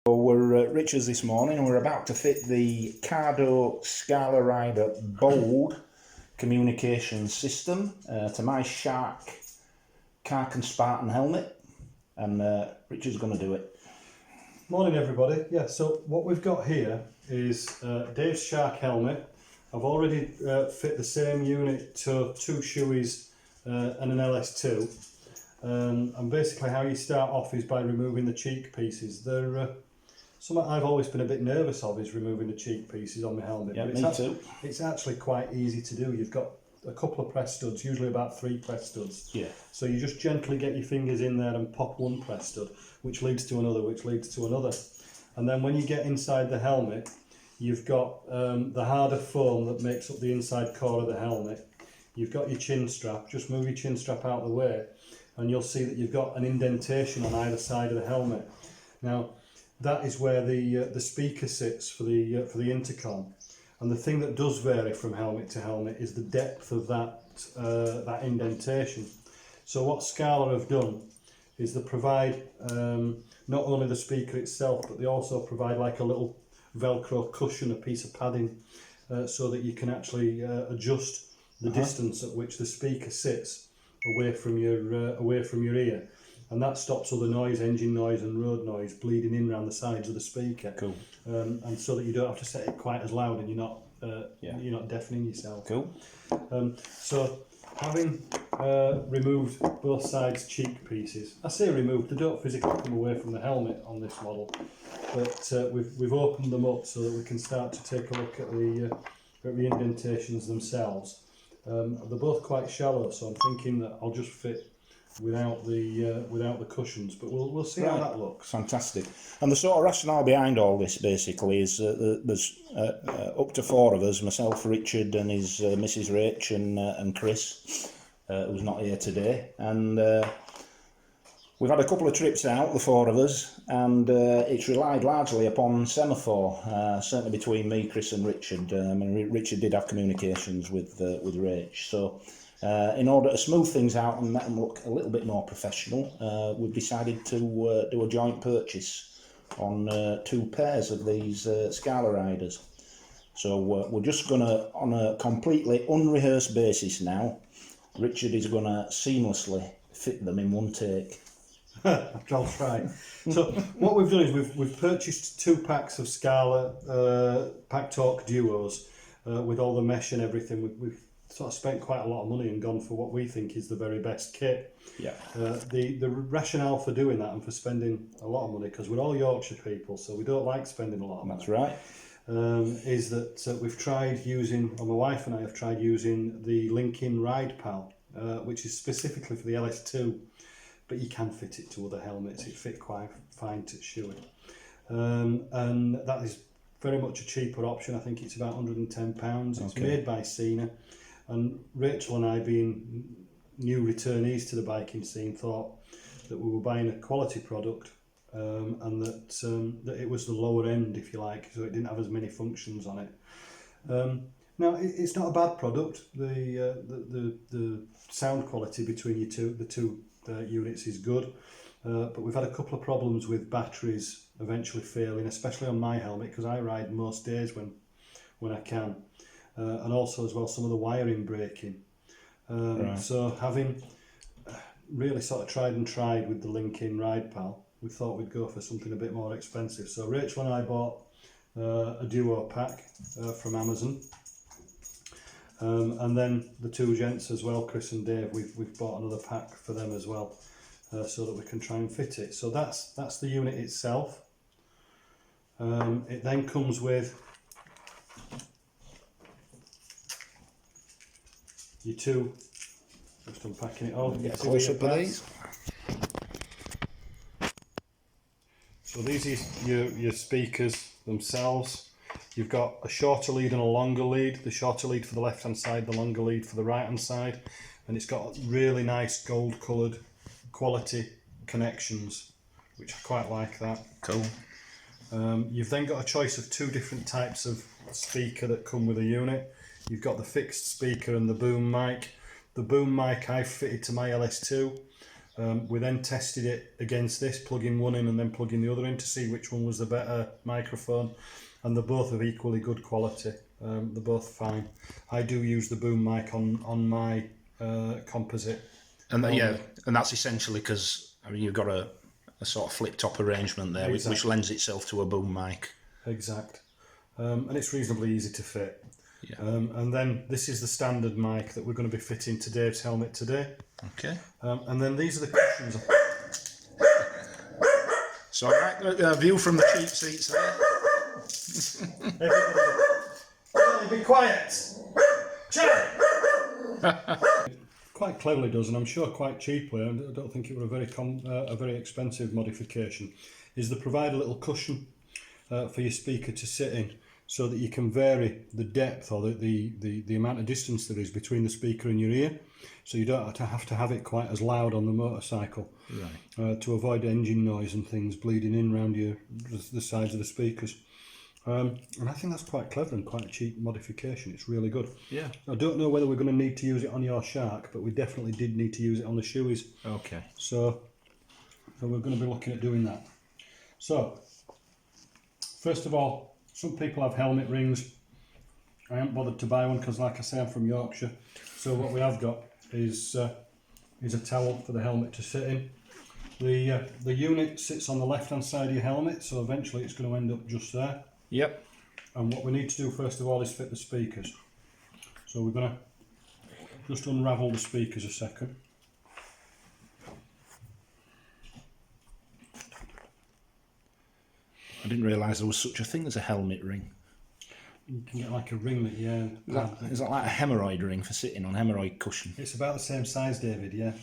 We're at Richard's this morning and we're about to fit the Cardo Scalarider Bold communication system to my Shark Cark and Spartan helmet, and Richard's going to do it. Morning everybody. Yeah, so what we've got here is Dave's Shark helmet. I've already fit the same unit to two shoeies and an LS2. And basically how you start off is by removing the cheek pieces. They're something I've always been a bit nervous of, is removing the cheek pieces on my helmet. Yeah, but me too. It's actually quite easy to do. You've got a couple of press studs, usually about 3 press studs. Yeah. So you just gently get your fingers in there and pop one press stud, which leads to another, which leads to another. And then when you get inside the helmet, you've got the harder foam that makes up the inside core of the helmet. You've got your chin strap. Just move your chin strap out of the way, and you'll see that you've got an indentation on either side of the helmet. Now, that is where the speaker sits for the intercom. And the thing that does vary from helmet to helmet is the depth of that indentation. So what Scala have done is they provide not only the speaker itself, but they also provide like a little Velcro cushion, a piece of padding, so that you can actually adjust the distance at which the speaker sits away from your ear. And that stops all the noise, engine noise and road noise bleeding in around the sides of the speaker. Cool. And so that you don't have to set it quite as loud and you're not deafening yourself. Cool. So having removed both sides cheek pieces, I say removed, they don't physically come away from the helmet on this model, but we've opened them up so that we can start to take a look at the indentations themselves. They're both quite shallow, so I'm thinking that I'll just fit without the cushions, but we'll see how that looks. Fantastic. And the sort of rationale behind all this basically is there's up to 4 of us, myself, Richard and his Mrs. Rach and Chris, who's not here today, and we've had a couple of trips out, the 4 of us, and it's relied largely upon semaphore, certainly between me, Chris and Richard. And Richard did have communications with Rach, so in order to smooth things out and make them look a little bit more professional, we've decided to do a joint purchase on 2 pairs of these Scalariders. So we're just going to, on a completely unrehearsed basis now, Richard is going to seamlessly fit them in one take. I'll try. So what we've done is we've purchased 2 packs of Scala Pactalk duos with all the mesh and everything. We've sort of spent quite a lot of money and gone for what we think is the very best kit. Yeah. The rationale for doing that and for spending a lot of money, because we're all Yorkshire people, so we don't like spending a lot of money. That's right. Is that we've tried using, or my wife and I have tried using the Linkin Ride Pal, which is specifically for the LS2, but you can fit it to other helmets. It fit quite fine to shoei. And that is very much a cheaper option. I think it's about £110. It's made by Cena. And Rachel and I, being new returnees to the biking scene, thought that we were buying a quality product, and that it was the lower end, if you like, so it didn't have as many functions on it. Now, it's not a bad product. The sound quality between the two units is good, but we've had a couple of problems with batteries eventually failing, especially on my helmet, because I ride most days when I can. And also as well some of the wiring breaking. Right. So having really sort of tried with the Linkin Ride Pal, we thought we'd go for something a bit more expensive. So Rachel and I bought a duo pack from Amazon, and then the 2 gents as well, Chris and Dave, we've bought another pack for them as well, so that we can try and fit it. So that's the unit itself. It then comes with your 2, just unpacking it all. Get a close up of these. So these are your speakers themselves. You've got a shorter lead and a longer lead. The shorter lead for the left hand side, the longer lead for the right hand side. And it's got really nice gold coloured quality connections, which I quite like that. Cool. You've then got a choice of 2 different types of speaker that come with a unit. You've got the fixed speaker and the boom mic. The boom mic I've fitted to my LS2, We then tested it against this, plugging one in and then plugging the other in to see which one was the better microphone, and they're both of equally good quality. They're both fine. I do use the boom mic on my composite. And and that's essentially because you've got a sort of flip top arrangement there, which lends itself to a boom mic. Exact. And it's reasonably easy to fit. Yeah. And then this is the standard mic that we're going to be fitting to Dave's helmet today. Okay. And then these are the cushions. So right, view from the cheap seats there. Everybody, be quiet. Quite cleverly does, and I'm sure quite cheaply. I don't think it were a very expensive modification. Is they provide a little cushion for your speaker to sit in, so that you can vary the depth or the amount of distance there is between the speaker and your ear, so you don't have to have it quite as loud on the motorcycle, right. To avoid engine noise and things bleeding in around the sides of the speakers. And I think that's quite clever and quite a cheap modification. It's really good. Yeah. I don't know whether we're going to need to use it on your Shark, but we definitely did need to use it on the Shoeies. Okay. So we're going to be looking at doing that. So, first of all, some people have helmet rings. I haven't bothered to buy one because, like I say, I'm from Yorkshire. So what we have got is a towel for the helmet to sit in. The unit sits on the left-hand side of your helmet, so eventually it's going to end up just there. Yep. And what we need to do first of all is fit the speakers. So we're going to just unravel the speakers a second. I didn't realise there was such a thing as a helmet ring. You can get like a ring Is that like a hemorrhoid ring for sitting on, hemorrhoid cushion? It's about the same size, David, yeah.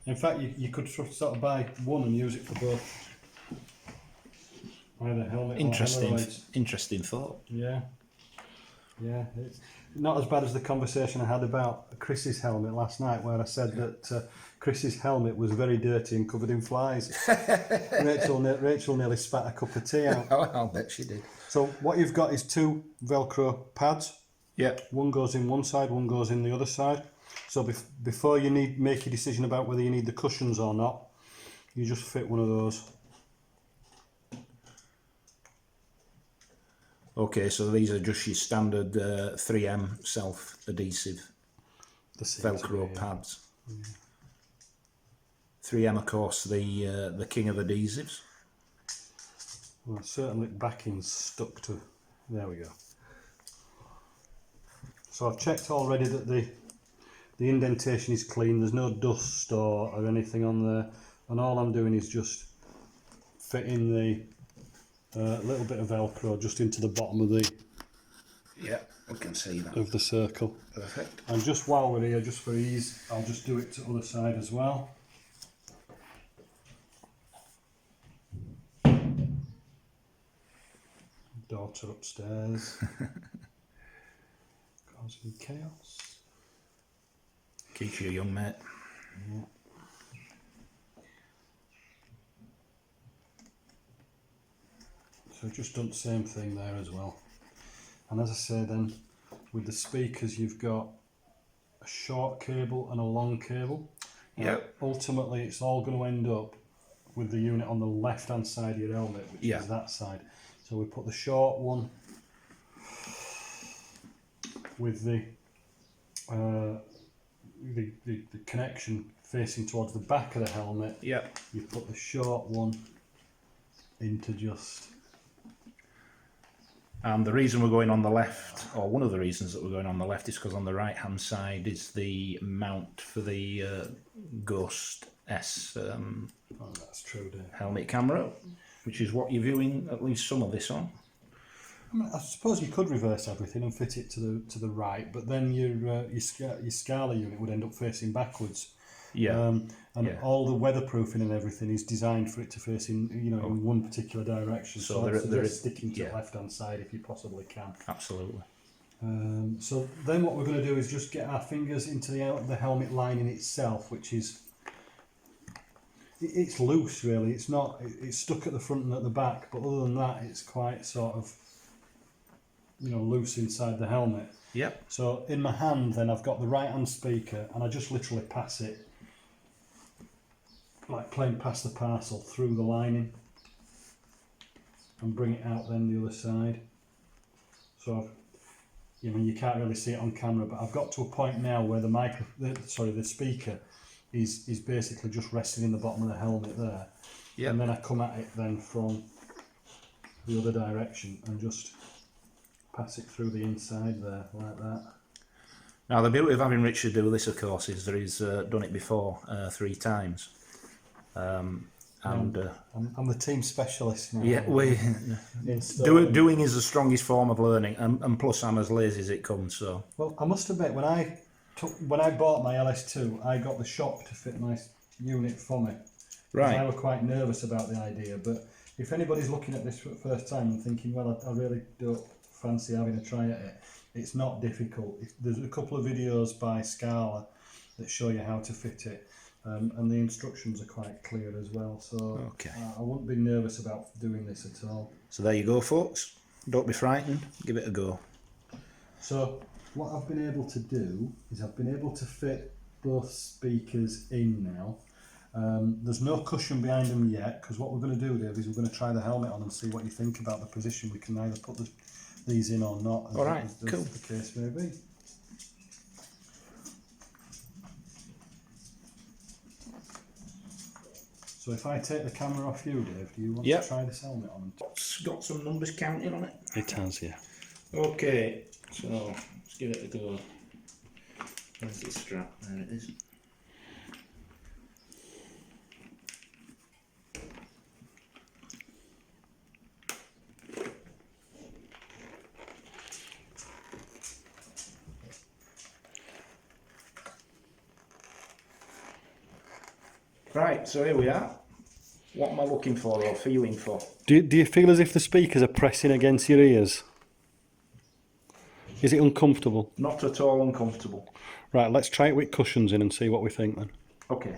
In fact, you could sort of buy one and use it for both. Either helmet or hemorrhoids. Interesting thought. Yeah. Yeah, it's not as bad as the conversation I had about Chris's helmet last night, where I said that Chris's helmet was very dirty and covered in flies. Rachel nearly spat a cup of tea out. Oh, I'll bet she did. So what you've got is two Velcro pads. Yeah. One goes in one side, one goes in the other side. So before you make a decision about whether you need the cushions or not, you just fit one of those. Okay, so these are just your standard 3M self-adhesive Velcro pads. Yeah. 3M, of course, the king of adhesives. Well, certainly backing's stuck to. There we go. So I've checked already that the indentation is clean. There's no dust or anything on there, and all I'm doing is just fitting the little bit of Velcro just into the bottom of the. Yeah, we can see that. Of the circle. Perfect. And just while we're here, just for ease, I'll just do it to the other side as well. Daughter upstairs. Causing chaos. Keeps you young, mate. Yeah. So just done the same thing there as well. And as I say then, with the speakers you've got a short cable and a long cable. Yeah. Ultimately it's all going to end up with the unit on the left hand side of your helmet, which is that side. So we put the short one with the connection facing towards the back of the helmet. Yep. You put the short one into just. And the reason we're going on the left, or one of the reasons that we're going on the left, is because on the right hand side is the mount for the Ghost S that's true, Dave. helmet camera, which is what you're viewing at least some of this on. I mean, I suppose you could reverse everything and fit it to the right, but then your Scala unit would end up facing backwards. Yeah. All the weatherproofing and everything is designed for it to face in in one particular direction. So there is sticking to the left hand side if you possibly can. Absolutely. So then what we're going to do is just get our fingers into the helmet lining itself, which is it's loose really. It's not. It's stuck at the front and at the back, but other than that, it's quite sort of loose inside the helmet. Yep. So in my hand, then I've got the right hand speaker, and I just literally pass it like playing past the parcel through the lining and bring it out then the other side. So you can't really see it on camera, but I've got to a point now where the speaker is basically just resting in the bottom of the helmet there. Yep. And then I come at it then from the other direction and just pass it through the inside there, like that. Now the beauty of having Richard do this, of course, is that he's done it before 3 times. I'm the team specialist now. Yeah, doing is the strongest form of learning, and plus I'm as lazy as it comes. So. Well, I must admit, when I bought my LS2, I got the shop to fit my unit for me. Right. I was quite nervous about the idea, but if anybody's looking at this for the first time and thinking, well, I really don't fancy having a try at it, it's not difficult. There's a couple of videos by Scala that show you how to fit it, and the instructions are quite clear as well, so okay. I wouldn't be nervous about doing this at all. So there you go, folks. Don't be frightened, give it a go. So what I've been able to do is I've been able to fit both speakers in now. There's no cushion behind them yet, because what we're going to do, Dave, is we're going to try the helmet on and see what you think about the position. We can either put these in or not, as cool. The case may be. So if I take the camera off you, Dave, do you want to try this helmet on? It's got some numbers counting on it. It has, yeah. Okay, so let's give it a go. Where's the strap? There it is. Right, so here we are. What am I looking for or feeling for? Do you feel as if the speakers are pressing against your ears? Is it uncomfortable? Not at all uncomfortable. Right, let's try it with cushions in and see what we think then. Okay.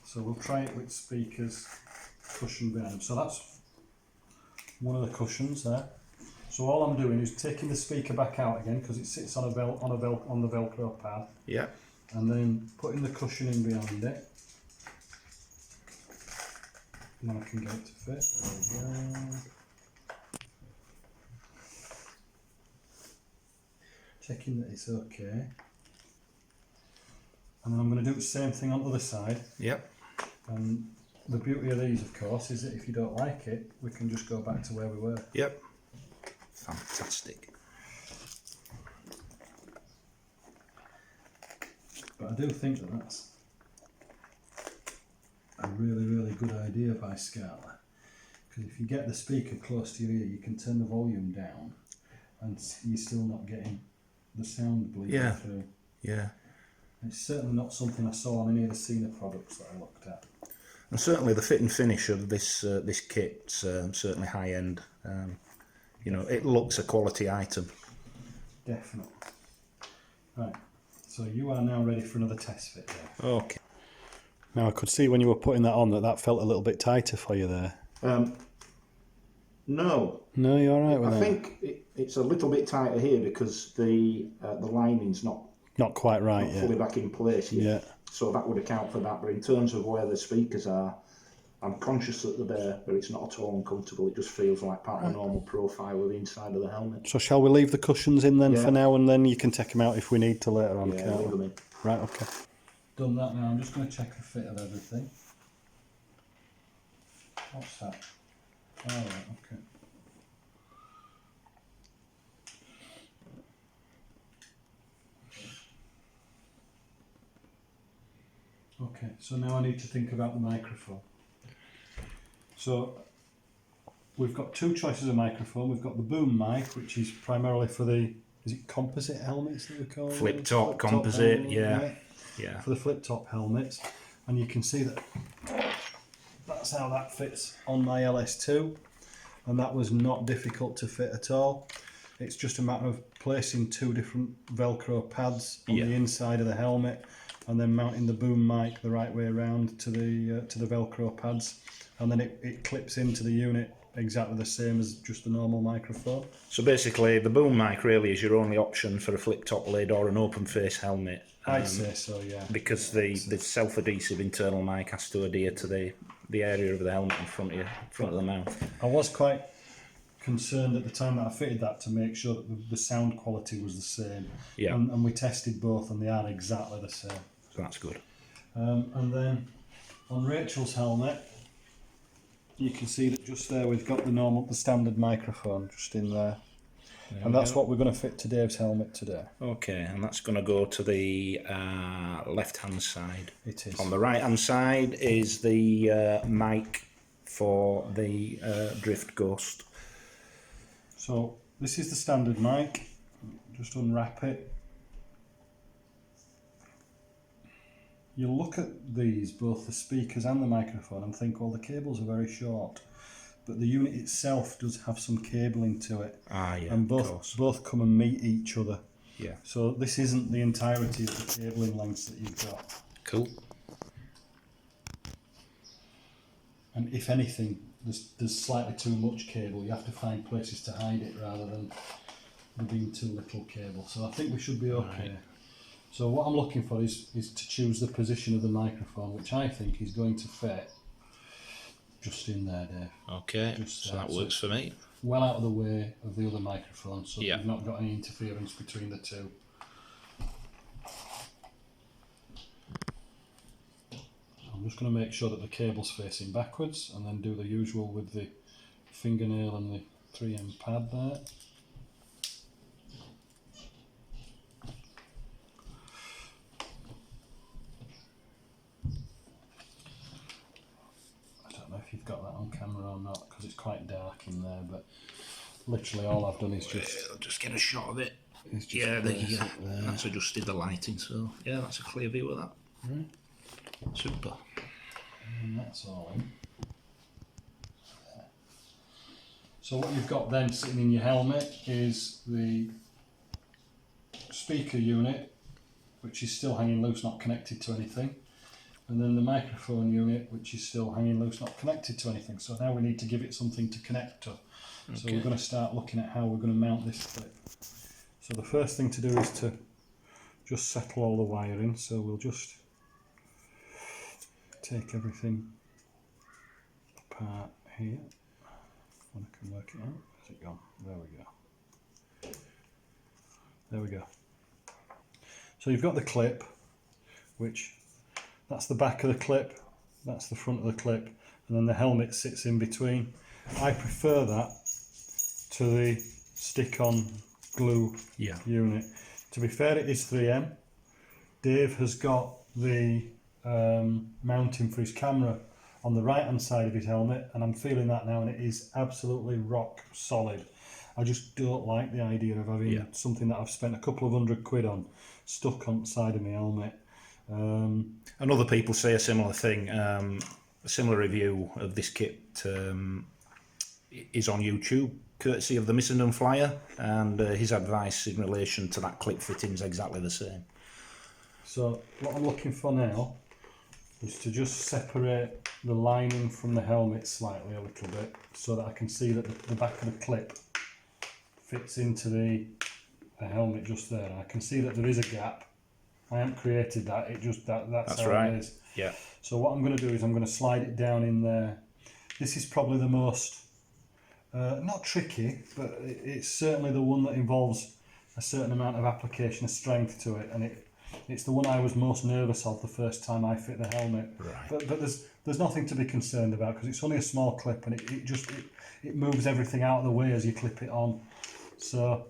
So we'll try it with speakers, cushion behind. So that's one of the cushions there. So all I'm doing is taking the speaker back out again because it sits on the Velcro pad. Yeah. And then putting the cushion in behind it. Now I can get it to fit. There we go. Checking that it's okay. And then I'm going to do the same thing on the other side. Yep. And the beauty of these, of course, is that if you don't like it, we can just go back to where we were. Yep. Fantastic. But I do think that that's a really, really good idea by Scala. Because if you get the speaker close to your ear, you can turn the volume down and you're still not getting the sound bleeding through. Yeah. It's certainly not something I saw on any of the Cena products that I looked at. And certainly the fit and finish of this this kit's certainly high end. It looks a quality item. Definitely. Right. So you are now ready for another test fit there. Okay. Now I could see when you were putting that on that felt a little bit tighter for you there. No. No, you're alright with that? I think it's a little bit tighter here because the lining's not quite right yet. Fully back in place yet. Yeah. So that would account for that. But in terms of where the speakers are, I'm conscious that they're there, but it's not at all uncomfortable. It just feels like part of a normal profile of the inside of the helmet. So shall we leave the cushions in then for now, and then you can take them out if we need to later on? Yeah, leave them in. Right, okay. Done that now. I'm just going to check the fit of everything. What's that? All right, okay. Okay, so now I need to think about the microphone. So we've got two choices of microphone. We've got the boom mic, which is primarily for the, is it composite helmets that we call it? Flip top composite, yeah. For the flip top helmets. And you can see that that's how that fits on my LS2. And that was not difficult to fit at all. It's just a matter of placing two different Velcro pads on the inside of the helmet and then mounting the boom mic the right way around to the Velcro pads. And then it clips into the unit exactly the same as just a normal microphone. So basically, the boom mic really is your only option for a flip top lid or an open face helmet. I'd say so, yeah. Because the self-adhesive internal mic has to adhere to the area of the helmet in front of the mouth. I was quite concerned at the time that I fitted that to make sure that the sound quality was the same. Yeah. And we tested both and they are exactly the same. So that's good. And then on Rachel's helmet, you can see that just there we've got the standard microphone just in there. And that's what we're going to fit to Dave's helmet today. Okay, and that's going to go to the left-hand side. It is. On the right-hand side is the mic for the Drift Ghost. So this is the standard mic. Just unwrap it. You look at these, both the speakers and the microphone, and think, well, the cables are very short. But the unit itself does have some cabling to it. Ah, yeah, and of course. both come and meet each other. Yeah. So this isn't the entirety of the cabling lengths that you've got. Cool. And if anything, there's slightly too much cable. You have to find places to hide it rather than there being too little cable. So I think we should be okay. Right. So what I'm looking for is to choose the position of the microphone, which I think is going to fit just in there, Dave. Okay, so that works for me. Well out of the way of the other microphone, so yeah. you've not got any interference between the two. I'm just going to make sure that the cable's facing backwards and then do the usual with the fingernail and the 3M pad there. You've got that on camera or not, because it's quite dark in there, but literally all I've done is I'll just get a shot of it. Yeah, that's adjusted the lighting, so yeah, that's a clear view of that. Right. Super. And that's all in. So what you've got then sitting in your helmet is the speaker unit, which is still hanging loose, not connected to anything. And then the microphone unit, which is still hanging loose, not connected to anything. So now we need to give it something to connect to. Okay. So we're going to start looking at how we're going to mount this clip. So the first thing to do is to just settle all the wiring. So we'll just take everything apart here. When I can work it out. Where's it gone? There we go. There we go. So you've got the clip, which that's the back of the clip, that's the front of the clip, and then the helmet sits in between. I prefer that to the stick-on glue unit. To be fair, it is 3M. Dave has got the mounting for his camera on the right-hand side of his helmet, and I'm feeling that now, and it is absolutely rock solid. I just don't like the idea of having something that I've spent a couple of £100 on stuck on the side of my helmet. And other people say a similar thing. A similar review of this kit is on YouTube, courtesy of the Missenden Flyer, and his advice in relation to that clip fitting is exactly the same. So what I'm looking for now is to just separate the lining from the helmet slightly a little bit, so that I can see that the back of the clip fits into the helmet just there. And I can see that there is a gap. I haven't created that, that's how right. It is. Yeah. So what I'm going to do is I'm going to slide it down in there. This is probably the most, not tricky, but it's certainly the one that involves a certain amount of application of strength to it, and it's the one I was most nervous of the first time I fit the helmet. Right. But there's nothing to be concerned about, because it's only a small clip, and it moves everything out of the way as you clip it on. So.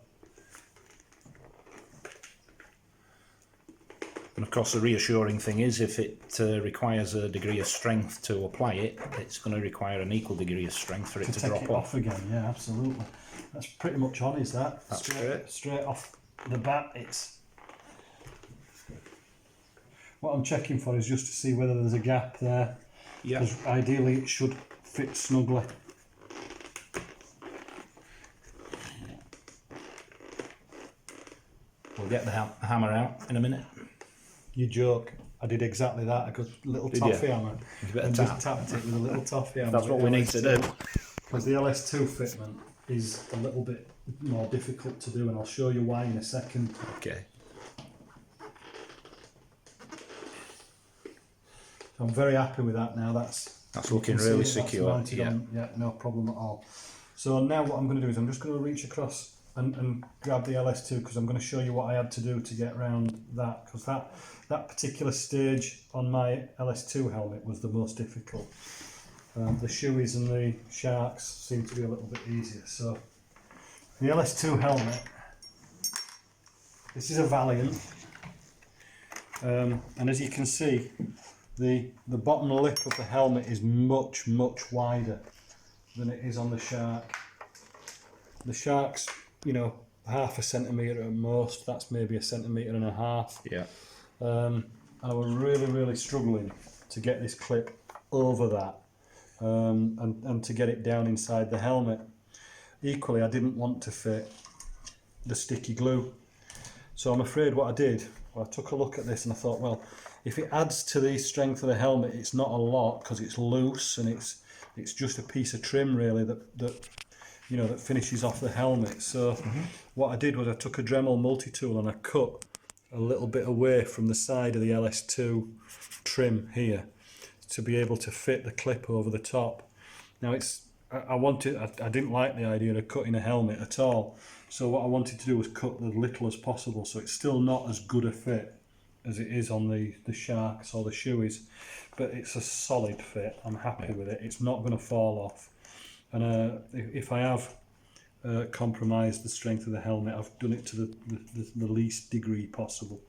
And of course the reassuring thing is, if it requires a degree of strength to apply it, it's going to require an equal degree of strength for it to drop off again. Yeah, absolutely. That's pretty much on, is that? That's great. Straight off the bat, it's... What I'm checking for is just to see whether there's a gap there. Yeah. Because ideally it should fit snugly. We'll get the hammer out in a minute. You joke. I did exactly that. I got a little toffee hammer and just tapped it with a little toffee hammer. That's what we need to do. because the LS2 fitment is a little bit more difficult to do, and I'll show you why in a second. Okay. So I'm very happy with that now. That's looking really secure. Yeah, no problem at all. So now what I'm going to do is I'm just going to reach across and grab the LS2, because I'm going to show you what I had to do to get around that, because that particular stage on my LS2 helmet was the most difficult. The shoeies and the sharks seem to be a little bit easier. So the LS2 helmet, this is a Valiant, and as you can see, the bottom lip of the helmet is much wider than it is on the shark. The shark's, you know, 1/2 centimetre at most. That's maybe 1.5 centimetres. Yeah. And I was really struggling to get this clip over that, and to get it down inside the helmet. Equally, I didn't want to fit the sticky glue, so I'm afraid what I did, I took a look at this and I thought, well, if it adds to the strength of the helmet, it's not a lot, because it's loose and it's just a piece of trim really that you know, that finishes off the helmet. So what I did was I took a Dremel multi-tool and I cut a little bit away from the side of the LS2 trim here to be able to fit the clip over the top. Now I didn't like the idea of cutting a helmet at all, so what I wanted to do was cut as little as possible, so it's still not as good a fit as it is on the sharks or the shoeies, but it's a solid fit. I'm happy with it. It's not going to fall off, and if I have compromised the strength of the helmet, I've done it to the least degree possible.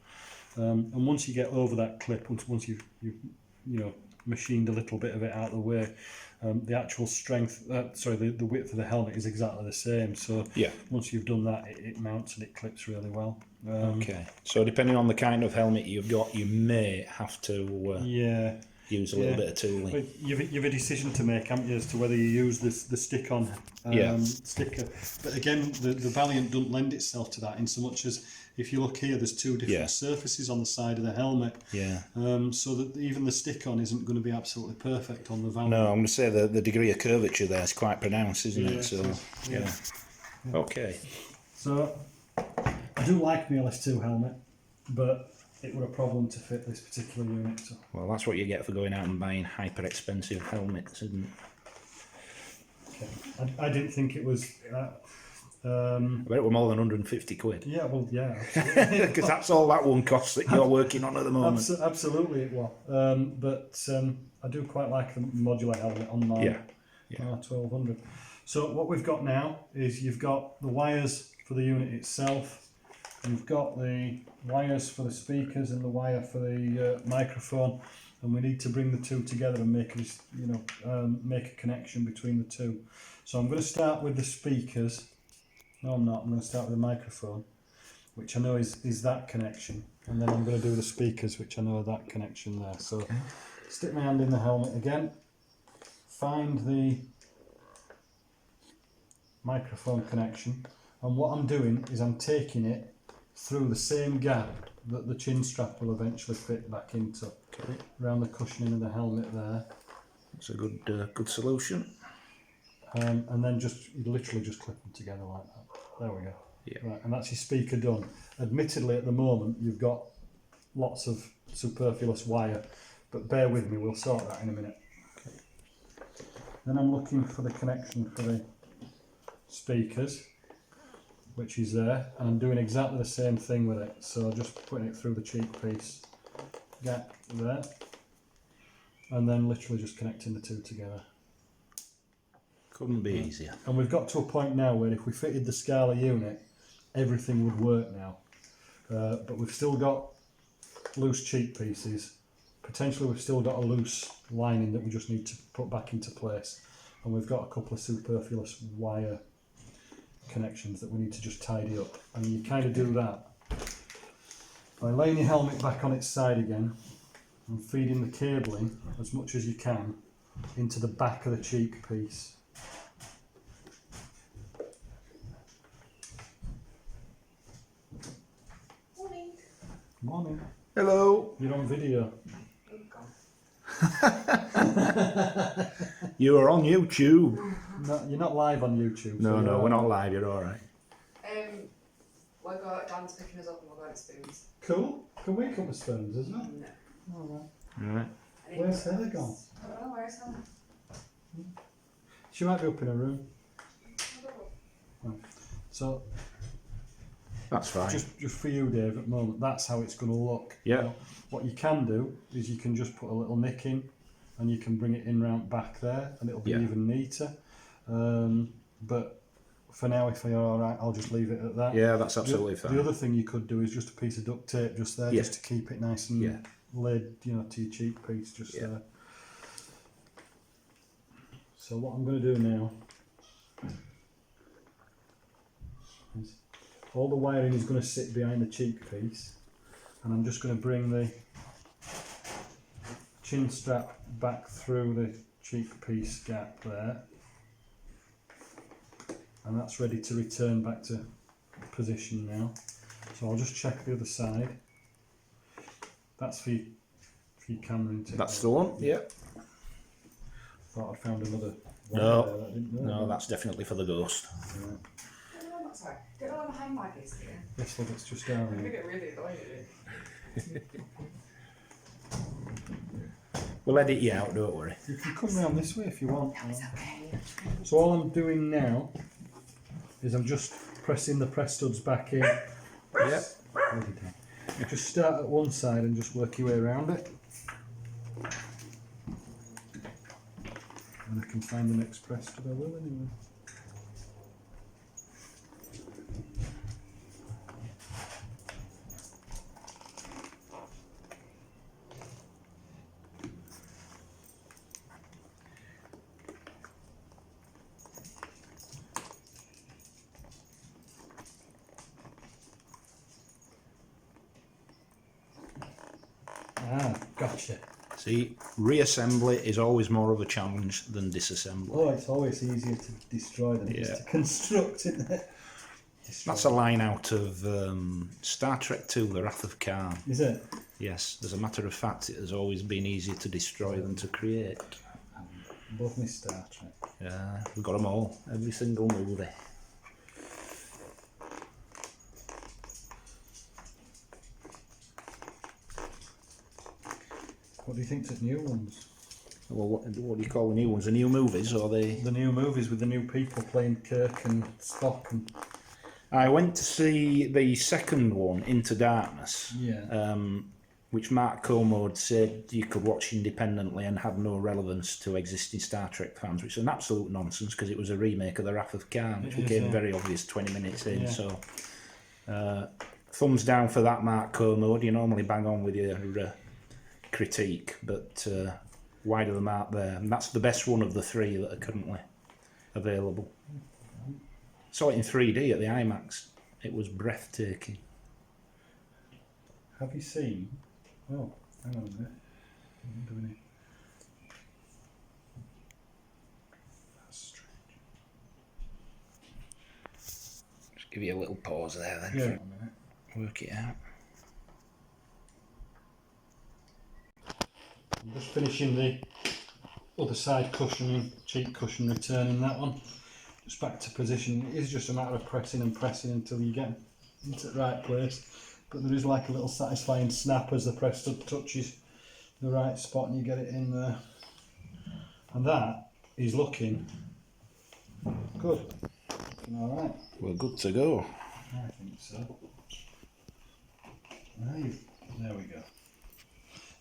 And once you get over that clip, once you've you know, machined a little bit of it out of the way, the actual strength, the width of the helmet is exactly the same. So yeah, once you've done that, it mounts and it clips really well. Okay. So depending on the kind of helmet you've got, you may have to use a little bit of tooling. But you've a decision to make, haven't you, as to whether you use the stick-on sticker. But again, the Valiant doesn't lend itself to that, in so much as, if you look here, there's two different surfaces on the side of the helmet. Yeah. So that even the stick-on isn't going to be absolutely perfect on the Valiant. No, I'm going to say the degree of curvature there is quite pronounced, isn't it? So yeah. Okay. So I do like my LS2 helmet, but it was a problem to fit this particular unit. So. Well, that's what you get for going out and buying hyper-expensive helmets, isn't it? Okay. I didn't think it was... I bet it were more than 150 quid. Yeah, well, yeah. Because that's all that one costs that you're working on at the moment. Absolutely it was. But I do quite like the modular helmet on my R1200. So what we've got now is you've got the wires for the unit itself, you've got the wires for the speakers and the wire for the microphone, and we need to bring the two together and make make a connection between the two. So I'm going to start with the speakers. No, I'm not. I'm going to start with the microphone, which I know is that connection, and then I'm going to do the speakers, which I know are that connection there. So stick my hand in the helmet again, find the microphone connection, and what I'm doing is I'm taking it through the same gap that the chin strap will eventually fit back into, around the cushioning of the helmet there. That's a good solution. And then you literally just clip them together like that. There we go. Yeah. Right, and that's your speaker done. Admittedly, at the moment, you've got lots of superfluous wire, but bear with me, we'll sort that in a minute. Okay. Then I'm looking for the connection for the speakers, which is there, and I'm doing exactly the same thing with it. So just putting it through the cheek piece, gap there, and then literally just connecting the two together. Couldn't be easier. And we've got to a point now where if we fitted the Scala unit, everything would work now. But we've still got loose cheek pieces. Potentially we've still got a loose lining that we just need to put back into place. And we've got a couple of superfluous wire connections that we need to just tidy up. And you kind of do that by laying your helmet back on its side again and feeding the cabling as much as you can into the back of the cheek piece. Morning. Hello. You're on video. You are on YouTube. No, you're not live on YouTube. No, so no, you're we're not all live. You're all right. Dan's picking us up and we're going to spoons. Cool. Can we come with spoons as well? No. All All right. Where's Heather gone? I don't know, where's Heather? right. She might be up in her room. Right. So That's fine. just for you, Dave, at the moment, that's how it's going to look. Yeah. Now, what you can do is you can just put a little nick in, and you can bring it in round back there, and it'll be Yeah. even neater. But for now, if you're all right, I'll just leave it at that. Yeah, that's absolutely fine. The other thing you could do is just a piece of duct tape just there, Yeah. just to keep it nice and Yeah. laid, you know, to your cheek piece, just Yeah. there. So what I'm going to do now is all the wiring is going to sit behind the cheek piece, and I'm just going to bring the chin strap back through the cheek piece gap there, and that's ready to return back to position now. So I'll just check the other side. That's for your camera, isn't it? That's the one. Yeah. Thought I'd found another one No. there that I didn't know. No, that's definitely for the ghost. Right. No, that's alright. Don't know where my hand mic is here. Yes, look, it's just down I'm going to here. get really annoyed at it. We'll edit you out. Don't worry. You can come round this way if you want. It's okay. So all I'm doing now is I'm just pressing the press studs back in. Yeah. You just start at one side and just work your way around it. And I can find the next press stud, I will anyway. Ah, gotcha. See, reassembly is always more of a challenge than disassembly. Oh, it's always easier to destroy than it is Yeah. to construct, isn't it? That's a line out of Star Trek 2, The Wrath of Khan. Is it? Yes, as a matter of fact, it has always been easier to destroy than to create. Love me Star Trek. Yeah, we've got them all, every single movie. What do you think's at new ones? Well, what do you call the new ones? The new movies or the? The new movies with the new people playing Kirk and Spock and I went to see the second one, Into Darkness, yeah. which Mark Kermode said you could watch independently and had no relevance to existing Star Trek fans, which is an absolute nonsense because it was a remake of The Wrath of Khan, which It is, became yeah. very obvious 20 minutes in. Yeah. So, thumbs down for that, Mark Kermode. You normally bang on with your critique, but wide of the mark there. And that's the best one of the three that are currently available. Saw it in 3D at the IMAX. It was breathtaking. Have you seen? Oh, hang on a minute. I'm doing it. That's strange. Just give you a little pause there then. Yeah. For work it out. I'm just finishing the other side cushioning, cheek cushion, returning that one. Just back to position. It is just a matter of pressing and pressing until you get into the right place. But there is like a little satisfying snap as the press stud touches the right spot and you get it in there. And that is looking good. Looking alright. We're good to go. I think so. Right, there we go.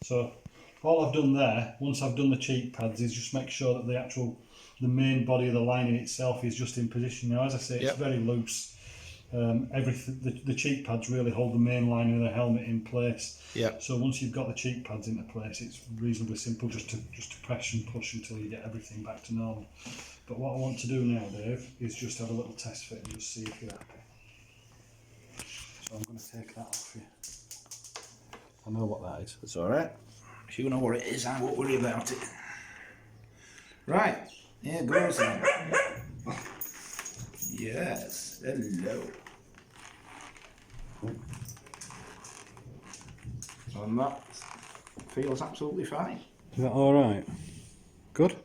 So all I've done there, once I've done the cheek pads, is just make sure that the main body of the lining itself is just in position. Now, as I say, it's Yep. very loose. Everything, the cheek pads really hold the main lining of the helmet in place. Yeah. So once you've got the cheek pads into place, it's reasonably simple just to press and push until you get everything back to normal. But what I want to do now, Dave, is just have a little test fit and just see if you're happy. So I'm going to take that off you. I know what that is. It's alright. If you know what it is, I won't worry about it. Right. Here goes then. Yes. Hello. And that feels absolutely fine. Is that all right? Good.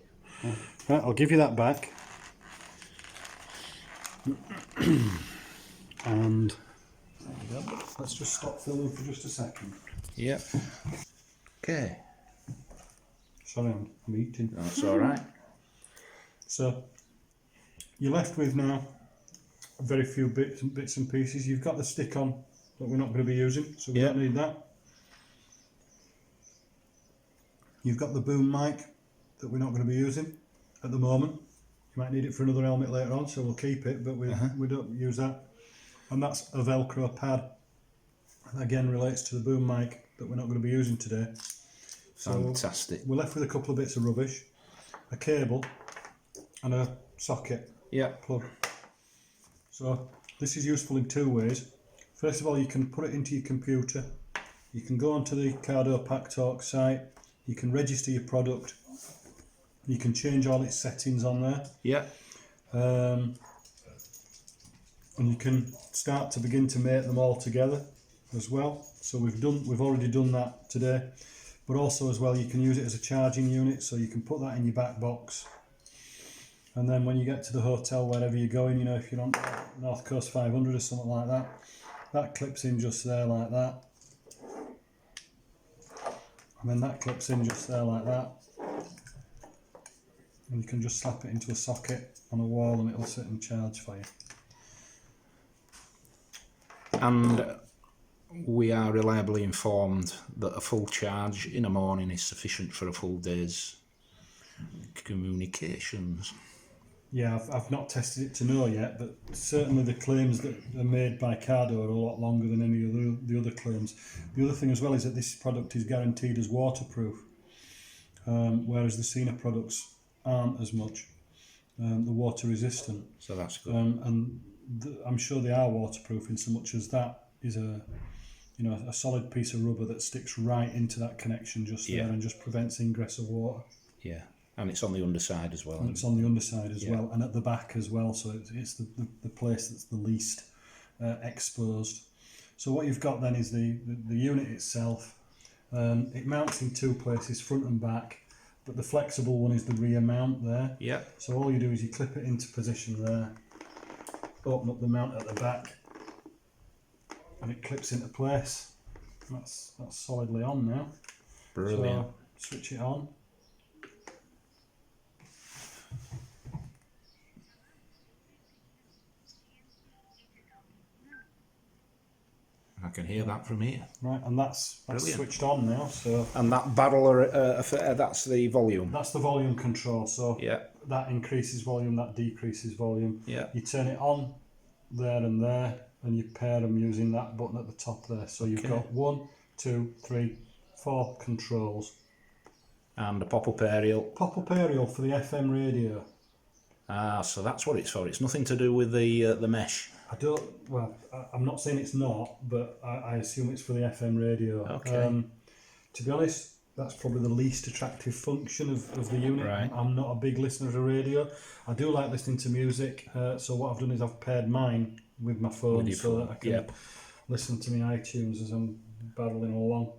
Right, I'll give you that back. And there you go. Let's just stop filming for just a second. Yep. Okay. Sorry, I'm eating. That's all right. So you're left with now very few bits and pieces. You've got the stick on that we're not going to be using, so we don't need that. You've got the boom mic that we're not going to be using at the moment. You might need it for another helmet later on, so we'll keep it, but we don't use that. And that's a Velcro pad. And again, relates to the boom mic that we're not going to be using today. So Fantastic. we're left with a couple of bits of rubbish, a cable, and a socket plug. So this is useful in two ways. First of all, you can put it into your computer. You can go onto the Cardo Pactalk site. You can register your product. You can change all its settings on there. Yeah. And you can start to begin to mate them all together as well. So we've already done that today. But also as well, you can use it as a charging unit, so you can put that in your back box. And then when you get to the hotel, wherever you're going, you know, if you're on North Coast 500 or something like that, that clips in just there like that. And then that clips in just there like that. And you can just slap it into a socket on a wall and it'll sit and charge for you. And we are reliably informed that a full charge in a morning is sufficient for a full day's communications. Yeah, I've not tested it to know yet, but certainly the claims that are made by Cardo are a lot longer than any of the other claims. The other thing as well is that this product is guaranteed as waterproof, whereas the Cena products aren't as much. They're water resistant. So that's good. And I'm sure they are waterproof in so much as that is a solid piece of rubber that sticks right into that connection just there and just prevents ingress of water. Yeah, and it's on the underside as well. And it's on the underside as well, and at the back as well, so it's the place that's the least exposed. So what you've got then is the unit itself. It mounts in two places, front and back, but the flexible one is the rear mount there. Yeah. So all you do is you clip it into position there, open up the mount at the back, and it clips into place. That's solidly on now. Brilliant. So switch it on. I can hear that from here. Right, and that's Brilliant. switched on now. So And that barrel, that's the volume. that's the volume control. So Yeah. that increases volume, that decreases volume. Yeah. You turn it on there, and you pair them using that button at the top there. So you've got 1, 2, 3, 4 controls. And a pop-up aerial. Pop-up aerial for the FM radio. Ah, so that's what it's for. It's nothing to do with the mesh. I'm not saying it's not, but I assume it's for the FM radio. Okay. To be honest, that's probably the least attractive function of the unit. Right. I'm not a big listener to radio. I do like listening to music, so what I've done is I've paired mine with my phone With your so phone, that I can listen to my iTunes as I'm barreling along.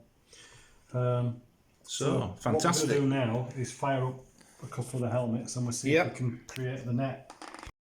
So, fantastic. What we're going to do now is fire up a couple of the helmets and we'll see if we can create the net